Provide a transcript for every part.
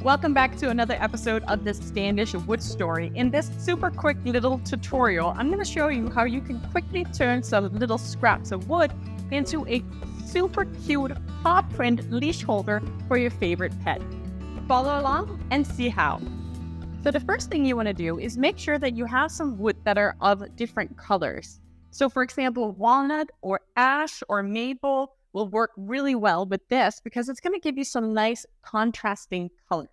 Welcome back to another episode of the Standish Woodstory. In this super quick little tutorial, I'm going to show you how you can quickly turn some little scraps of wood into a super cute paw print leash holder for your favorite pet. Follow along and see how. So the first thing you want to do is make sure that you have some wood that are of different colors. So for example, walnut or ash or maple will work really well with this because it's going to give you some nice contrasting colors.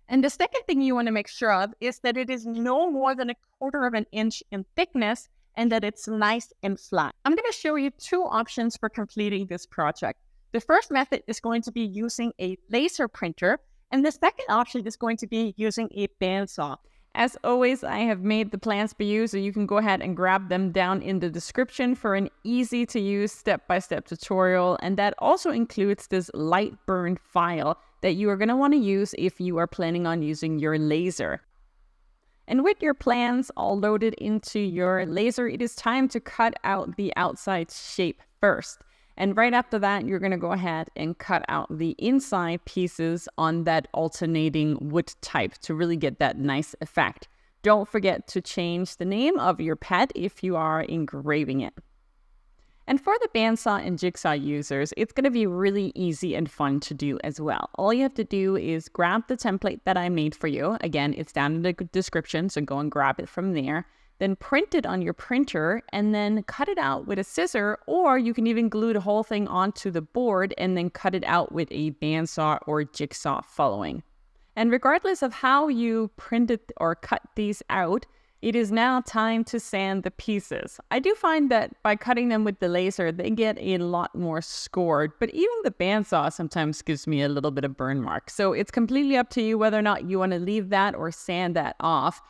And the second thing you want to make sure of is that it is no more than 1/4 of an inch in thickness and that it's nice and flat. I'm going to show you two options for completing this project. The first method is going to be using a laser printer, and the second option is going to be using a bandsaw. As always, I have made the plans for you, so you can go ahead and grab them down in the description for an easy-to-use step-by-step tutorial. And that also includes this light burn file that you are going to want to use if you are planning on using your laser. And with your plans all loaded into your laser, it is time to cut out the outside shape first. And right after that, you're going to go ahead and cut out the inside pieces on that alternating wood type to really get that nice effect. Don't forget to change the name of your pet if you are engraving it. And for the bandsaw and jigsaw users, it's going to be really easy and fun to do as well. All you have to do is grab the template that I made for you. Again, it's down in the description, so go and grab it from there. Then print it on your printer and then cut it out with a scissor, or you can even glue the whole thing onto the board and then cut it out with a bandsaw or jigsaw following. And regardless of how you print it or cut these out, it is now time to sand the pieces. I do find that by cutting them with the laser, they get a lot more scored, but even the bandsaw sometimes gives me a little bit of burn mark. So it's completely up to you whether or not you want to leave that or sand that off.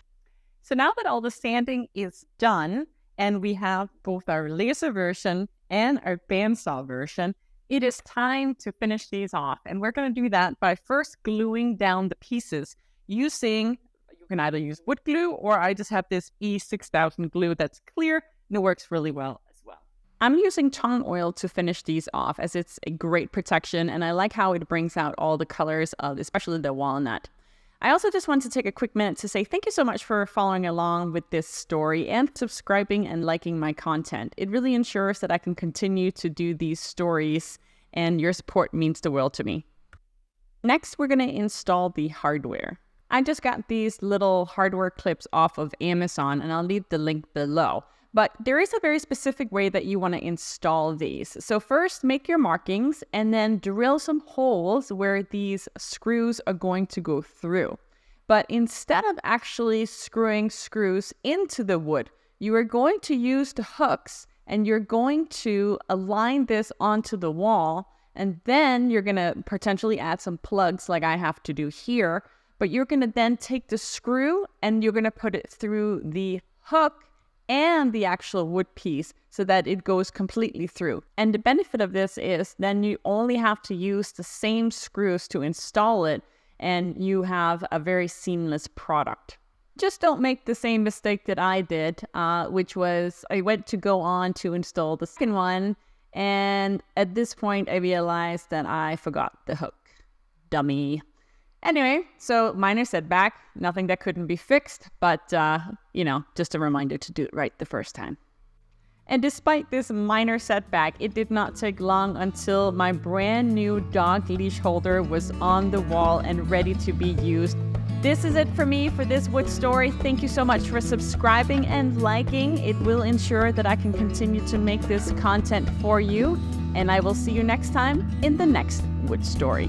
So now that all the sanding is done and we have both our laser version and our bandsaw version, it is time to finish these off. And we're going to do that by first gluing down the pieces using, you can either use wood glue or I just have this E6000 glue that's clear and it works really well as well. I'm using tongue oil to finish these off as it's a great protection and I like how it brings out all the colors of especially the walnut. I also just want to take a quick minute to say thank you so much for following along with this story and subscribing and liking my content. It really ensures that I can continue to do these stories and your support means the world to me. Next, we're going to install the hardware. I just got these little hardware clips off of Amazon and I'll leave the link below. But there is a very specific way that you want to install these. So first, make your markings and then drill some holes where these screws are going to go through. But instead of actually screwing screws into the wood, you are going to use the hooks and you're going to align this onto the wall. And then you're going to potentially add some plugs like I have to do here. But you're going to then take the screw and you're going to put it through the hook and the actual wood piece so that it goes completely through. And the benefit of this is then you only have to use the same screws to install it and you have a very seamless product. Just don't make the same mistake that I did, which was I went to go on to install the second one and at this point I realized that I forgot the hook. Dummy. Anyway, so minor setback, nothing that couldn't be fixed, but, just a reminder to do it right the first time. And despite this minor setback, it did not take long until my brand new dog leash holder was on the wall and ready to be used. This is it for me for this wood story. Thank you so much for subscribing and liking. It will ensure that I can continue to make this content for you, and I will see you next time in the next wood story.